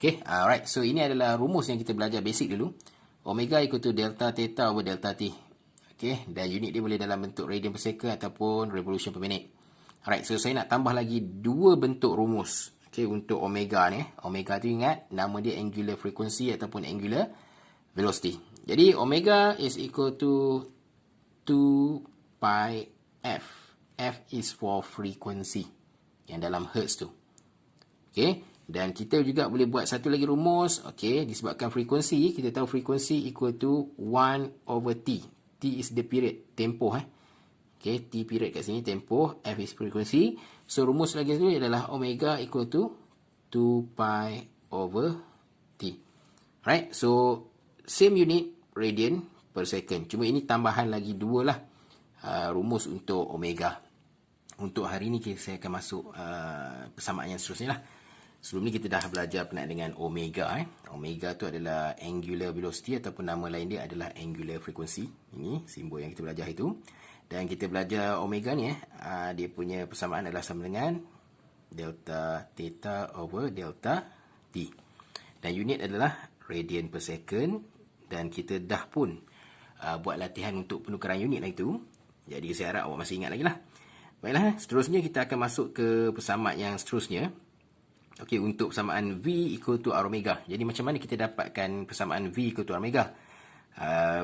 Okay, alright. So ini adalah rumus yang kita belajar basic dulu. Omega equal to delta theta over delta t. Okay, dan unit dia boleh dalam bentuk radian per second ataupun revolution per minute. Alright, so saya nak tambah lagi dua bentuk rumus. Okay, untuk omega ni. Omega tu ingat, nama dia angular frequency ataupun angular velocity. Jadi omega is equal to 2 pi f. F is for frequency. Yang dalam hertz tu. Okay. Dan kita juga boleh buat satu lagi rumus. Okay, disebabkan frekuensi, kita tahu frekuensi equal to 1 over t. T is the period, tempoh. Okay, t period kat sini, tempoh. F is frekuensi. So, rumus lagi tu adalah omega equal to 2 pi over t. Right, so same unit, radian per second. Cuma ini tambahan lagi dua lah rumus untuk omega. Untuk hari ni saya akan masuk persamaan yang seterusnya lah. Sebelum ni kita dah belajar berkenaan dengan omega. Omega tu adalah angular velocity ataupun nama lain dia adalah angular frequency. Ini simbol yang kita belajar itu. Dan kita belajar omega ni dia punya persamaan adalah sama dengan delta theta over delta t. Dan unit adalah radian per second. Dan kita dah pun buat latihan untuk penukaran unit lah itu. Jadi saya harap awak masih ingat lagi lah. Baiklah, seterusnya kita akan masuk ke persamaan yang seterusnya. Okey, untuk persamaan V equal to R omega. Jadi macam mana kita dapatkan persamaan V equal to R omega?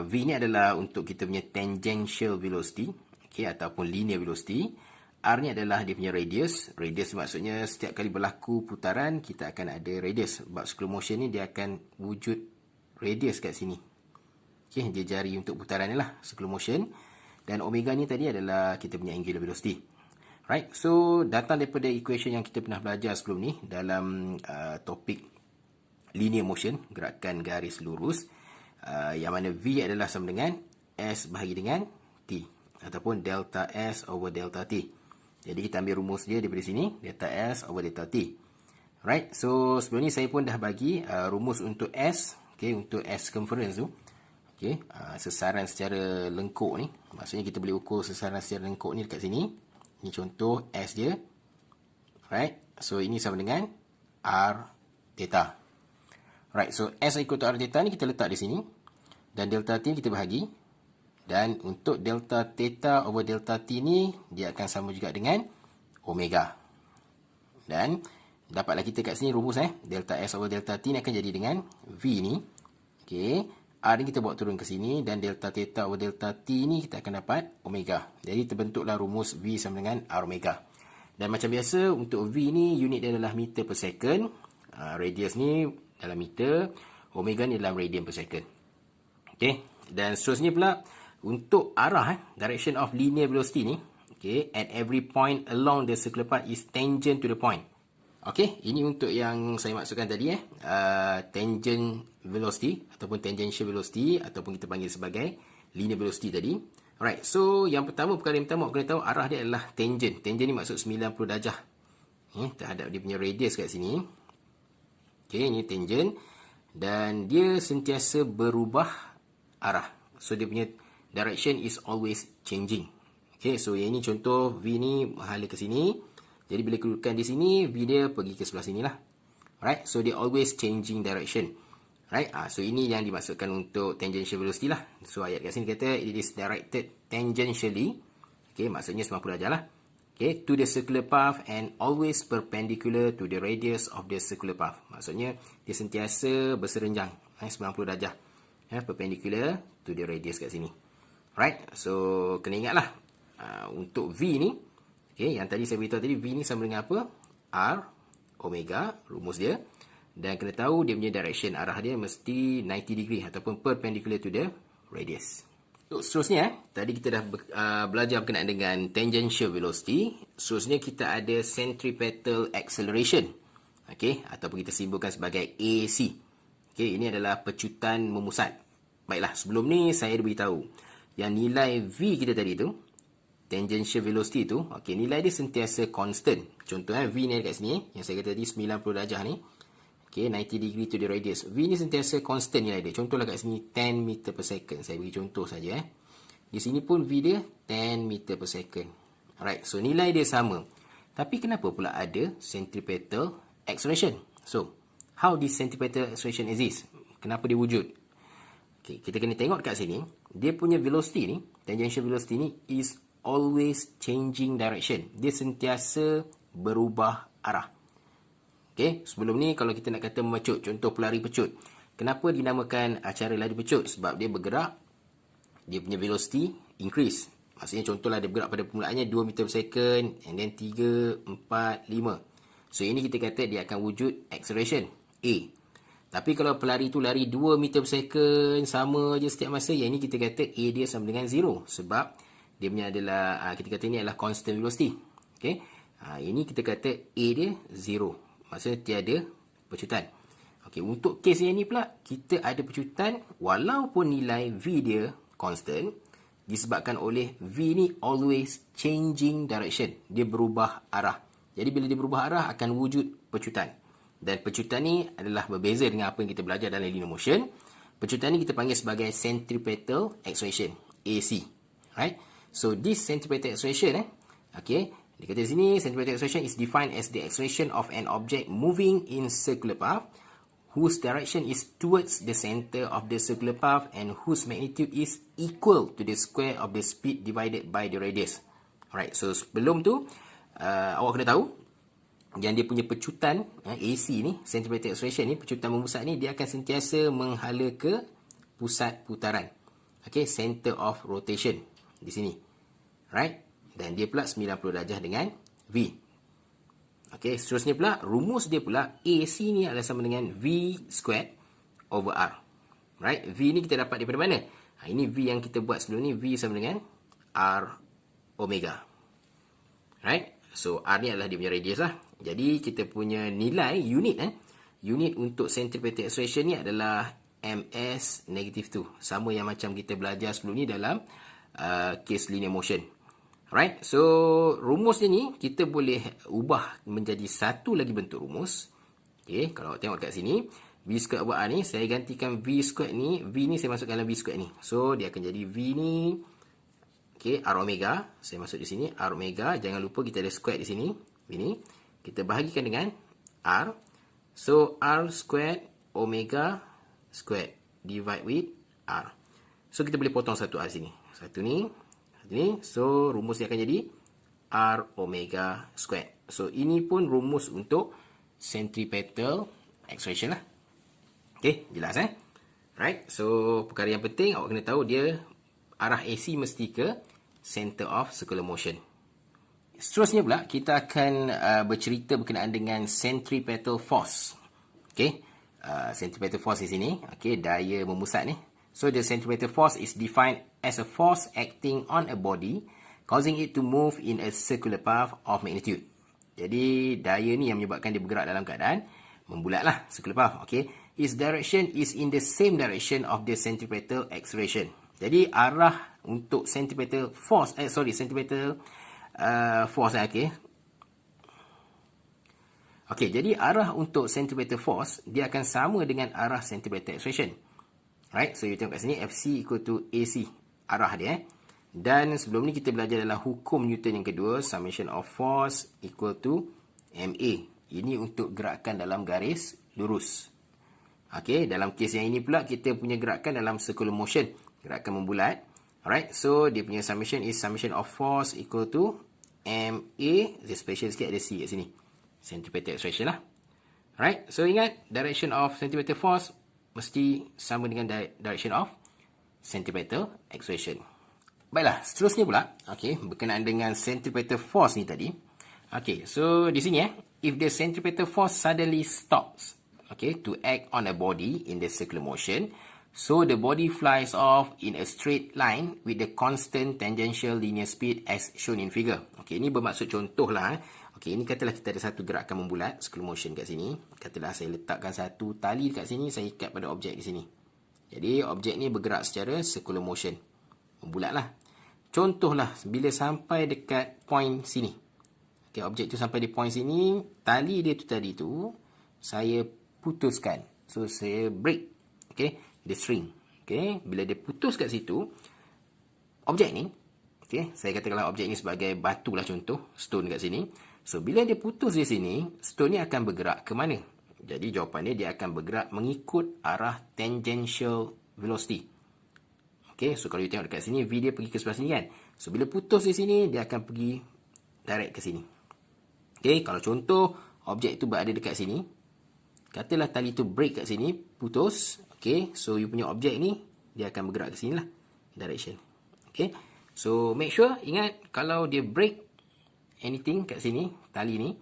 V ni adalah untuk kita punya tangential velocity, okey, ataupun linear velocity. R ni adalah dia punya radius. Radius maksudnya setiap kali berlaku putaran, kita akan ada radius. Sebab circular motion ni dia akan wujud radius kat sini. Okey, dia jari untuk putaran ni lah, circular motion. Dan omega ni tadi adalah kita punya angular velocity. Right, so datang daripada equation yang kita pernah belajar sebelum ni dalam topik linear motion, gerakan garis lurus, yang mana V adalah sama dengan S bahagi dengan T ataupun delta S over delta T. Jadi kita ambil rumus dia daripada sini, delta S over delta T. Right, so sebelum ni saya pun dah bagi rumus untuk S, okay, untuk S circumference tu. Okay, sesaran secara lengkuk ni, maksudnya kita boleh ukur sesaran secara lengkuk ni dekat sini. Ini contoh S dia. Right. So, ini sama dengan R theta. Right. So, S equal to R theta ni kita letak di sini. Dan delta T kita bahagi. Dan untuk delta theta over delta T ni, dia akan sama juga dengan omega. Dan, dapatlah kita kat sini rumus delta S over delta T ni akan jadi dengan V ni. Okay. R ni kita bawa turun ke sini dan delta theta over delta T ni kita akan dapat omega. Jadi terbentuklah rumus V sama dengan R omega. Dan macam biasa untuk V ni unit dia adalah meter per second. Radius ni dalam meter. Omega ni dalam radian per second. Okay. Dan seterusnya pula untuk arah direction of linear velocity ni. Okay. At every point along the circular path is tangent to the point. Okey, ini untuk yang saya maksudkan tadi tangent velocity ataupun tangential velocity ataupun kita panggil sebagai linear velocity tadi. Alright, so yang pertama, perkara yang pertama kena tahu arah dia adalah tangent. Tangent ni maksud 90 darjah. Terhadap dia punya radius kat sini. Okey, ini tangent dan dia sentiasa berubah arah. So dia punya direction is always changing. Okey, so yang ini contoh V ni menghala ke sini. Jadi bila kedudukan di sini, V dia pergi ke sebelah sini lah. Alright, so dia always changing direction. Right, so ini yang dimaksudkan untuk tangential velocity lah. So ayat kat sini kata, it is directed tangentially. Okay, maksudnya 90 darjah lah. Okay, to the circular path and always perpendicular to the radius of the circular path. Maksudnya, dia sentiasa berserenjang. 90 darjah. Perpendicular to the radius kat sini. Right, so kena ingatlah. Untuk V ni, okay, yang tadi saya beritahu tadi, V ni sama dengan apa? R, omega, rumus dia. Dan kena tahu dia punya direction, arah dia mesti 90 degree ataupun perpendicular to the radius. So, seterusnya, tadi kita dah belajar berkenaan dengan tangential velocity. Seterusnya kita ada centripetal acceleration. Okay, ataupun kita simbolkan sebagai AC. Okay, ini adalah pecutan memusat. Baiklah, sebelum ni saya dah beritahu yang nilai V kita tadi tu, tangential velocity tu, okey, nilai dia sentiasa constant. Contohnya V ni dekat sini, yang saya kata tadi 90 darjah ni. Okey, 90 degree to the radius. V ni sentiasa constant nilai dia. Contohlah kat sini 10 meter per second. Saya bagi contoh saja. Di sini pun V dia 10 meter per second. Alright, so nilai dia sama. Tapi kenapa pula ada centripetal acceleration? So, how this centripetal acceleration exists. Kenapa dia wujud? Okay, kita kena tengok kat sini. Dia punya velocity ni, tangential velocity ni is always changing direction. Dia sentiasa berubah arah. Okay, sebelum ni kalau kita nak kata memecut, contoh pelari pecut. Kenapa dinamakan cara lari pecut? Sebab dia bergerak, dia punya velocity increase. Maksudnya contohlah dia bergerak pada permulaannya 2 meter per second, and then 3, 4, 5. So ini kita kata dia akan wujud acceleration A. Tapi kalau pelari tu lari 2 meter per second, sama je setiap masa, yang ini kita kata A dia sama dengan 0. Sebab dia punya adalah, kita kata ini adalah constant velocity. Okay? Ini kita kata A dia 0. Maksudnya tiada pecutan. Okey, untuk kes yang ni pula, kita ada pecutan walaupun nilai V dia constant, disebabkan oleh V ni always changing direction. Dia berubah arah. Jadi bila dia berubah arah, akan wujud pecutan. Dan pecutan ni adalah berbeza dengan apa yang kita belajar dalam linear motion. Pecutan ni kita panggil sebagai centripetal acceleration, AC. Right? So this centripetal acceleration, okay, dia kata di sini, centripetal acceleration is defined as the acceleration of an object moving in circular path whose direction is towards the center of the circular path and whose magnitude is equal to the square of the speed divided by the radius. Alright, so sebelum tu, awak kena tahu yang dia punya pecutan AC ni, centripetal acceleration ni, pecutan memusat ni, dia akan sentiasa menghala ke pusat putaran. Okay, center of rotation di sini. Right? Dan dia pula 90 darjah dengan V. Okey, seterusnya pula, rumus dia pula, AC ni adalah sama dengan V squared over R. Right? V ni kita dapat daripada mana? Ini V yang kita buat sebelum ni, V sama dengan R omega. Right? So, R ni adalah dia punya radius lah. Jadi, kita punya nilai unit, unit untuk centripetal acceleration ni adalah ms negative 2. Sama yang macam kita belajar sebelum ni dalam case linear motion. Alright, so rumus ni kita boleh ubah menjadi satu lagi bentuk rumus. Okay, kalau tengok kat sini, V squared over R ni, saya gantikan V squared ni, V ni saya masukkan dalam V squared ni. So, dia akan jadi V ni, okay, R omega. Saya masuk di sini, R omega. Jangan lupa kita ada squared di sini. V ni, kita bahagikan dengan R. So, R squared omega squared divide with R. So, kita boleh potong satu R sini. Satu ni. So, rumus dia akan jadi R omega squared. So, ini pun rumus untuk centripetal acceleration lah. Okay, jelas Right, so perkara yang penting awak kena tahu dia arah AC mesti ke center of circular motion. Seterusnya pula, kita akan bercerita berkenaan dengan centripetal force. Okay, centripetal force di sini, okay, daya memusat ni. So, the centripetal force is defined as a force acting on a body, causing it to move in a circular path of magnitude. Jadi, daya ni yang menyebabkan dia bergerak dalam keadaan membulat lah, circular path. Okay. Its direction is in the same direction of the centripetal acceleration. Jadi, arah untuk centripetal force, centripetal force, okay. Okay, jadi arah untuk centripetal force, dia akan sama dengan arah centripetal acceleration. Right, so you tengok kat sini, FC equal to AC, arah dia. Dan sebelum ni kita belajar dalam hukum Newton yang kedua, summation of force equal to MA. Ini untuk gerakan dalam garis lurus. Okay, dalam kes yang ini pula, kita punya gerakan dalam circular motion, gerakan membulat. Alright, so dia punya summation is summation of force equal to MA, dia special sikit ada C kat sini, centripetal acceleration lah. Alright, so ingat, direction of centripetal force mesti sama dengan direction of centripetal acceleration. Baiklah, seterusnya pula, okay, berkenaan dengan centripetal force ni tadi. Okay, so di sini if the centripetal force suddenly stops, okay, to act on a body in the circular motion, so the body flies off in a straight line with the constant tangential linear speed as shown in figure. Okay, ini bermaksud contoh lah. Okey, ini katalah kita ada satu gerakan membulat, circular motion kat sini. Katalah saya letakkan satu tali kat sini, saya ikat pada objek di sini. Jadi, objek ni bergerak secara circular motion. Membulat lah. Contohlah, bila sampai dekat point sini. Okey, objek tu sampai di point sini, tali dia tu tadi tu, saya putuskan. So, saya break. Okey, the string. Okey, bila dia putus kat situ, objek ni, okey, saya katakanlah objek ni sebagai batu lah contoh, stone kat sini. So, bila dia putus di sini, stone ni akan bergerak ke mana? Jadi jawapan dia akan bergerak mengikut arah tangential velocity. Okay, so kalau you tengok dekat sini, V dia pergi ke sebelah sini kan. So bila putus di sini, dia akan pergi direct ke sini. Okay, kalau contoh objek itu berada dekat sini, katalah tali itu break kat sini, putus. Okay, so you punya objek ni, dia akan bergerak ke sini lah, direction. Okay, so make sure, ingat kalau dia break anything kat sini, tali ni,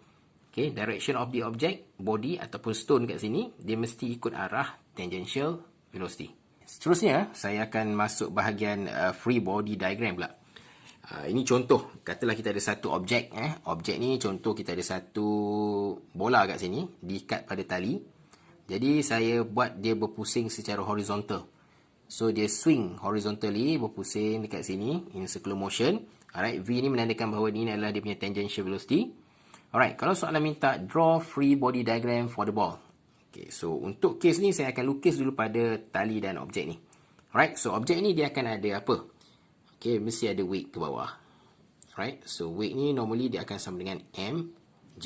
okay, direction of the object, body ataupun stone kat sini, dia mesti ikut arah tangential velocity. Seterusnya, saya akan masuk bahagian free body diagram pula. Ini contoh, katalah kita ada satu objek. Objek ni contoh kita ada satu bola kat sini, diikat pada tali. Jadi saya buat dia berpusing secara horizontal. So dia swing horizontally, berpusing dekat sini, in circular motion. Alright, V ni menandakan bahawa ini adalah dia punya tangential velocity. Alright, kalau soalan minta draw free body diagram for the ball. Okay, so untuk case ni saya akan lukis dulu pada tali dan objek ni. Alright, so objek ni dia akan ada apa? Okay, mesti ada weight ke bawah. Alright, so weight ni normally dia akan sama dengan mg.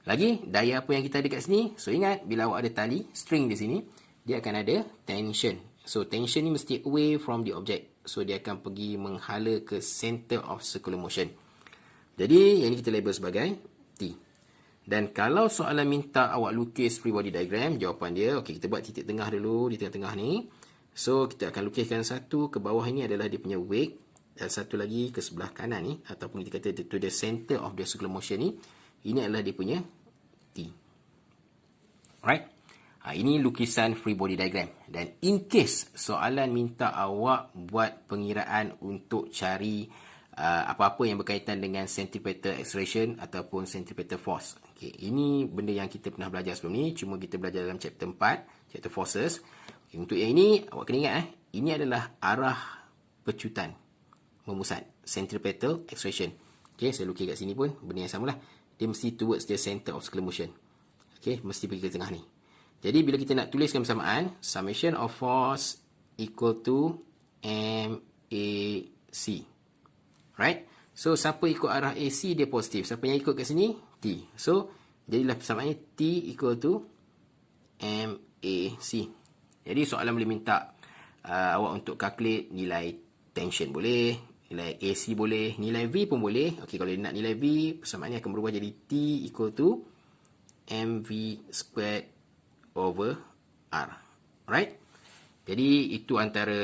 Lagi, daya apa yang kita ada kat sini? So ingat, bila awak ada tali, string di sini, dia akan ada tension. So tension ni mesti away from the object. So dia akan pergi menghala ke center of circular motion. Jadi yang ni kita label sebagai T. Dan kalau soalan minta awak lukis free body diagram, jawapan dia, okey, kita buat titik tengah dulu di tengah-tengah ni. So kita akan lukiskan satu ke bawah ini adalah dia punya weight, dan satu lagi ke sebelah kanan ni, ataupun kita kata to the center of the circular motion ni, ini adalah dia punya T. Alright. Ini lukisan free body diagram. Dan in case soalan minta awak buat pengiraan untuk cari apa-apa yang berkaitan dengan centripetal acceleration ataupun centripetal force. Okay, ini benda yang kita pernah belajar sebelum ni, cuma kita belajar dalam chapter 4, chapter forces. Okay, untuk yang ini, awak kena ingat, ini adalah arah pecutan memusat, centripetal acceleration. Okay, saya lukis kat sini pun, benda yang samalah. Dia mesti towards the center of circular motion. Okay, mesti pergi ke tengah ni. Jadi, bila kita nak tuliskan bersamaan, summation of force equal to MAC. Right? So, siapa ikut arah AC, dia positif. Siapa yang ikut kat sini? T. So, jadilah persamaannya T equal to MAC. Jadi, soalan boleh minta awak untuk calculate nilai tension boleh, nilai AC boleh, nilai V pun boleh. Okey, kalau dia nak nilai V, persamaannya akan berubah jadi T equal to mv squared over R. Alright? Jadi, itu antara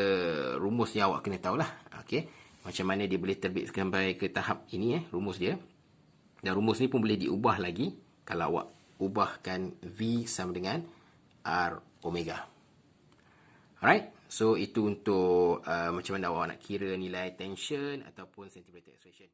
rumus yang awak kena tahulah. Okey. Macam mana dia boleh terbit sampai ke tahap ini, rumus dia. Dan rumus ni pun boleh diubah lagi kalau awak ubahkan V sama dengan R omega. Alright? So, itu untuk macam mana awak nak kira nilai tension ataupun centripetal acceleration.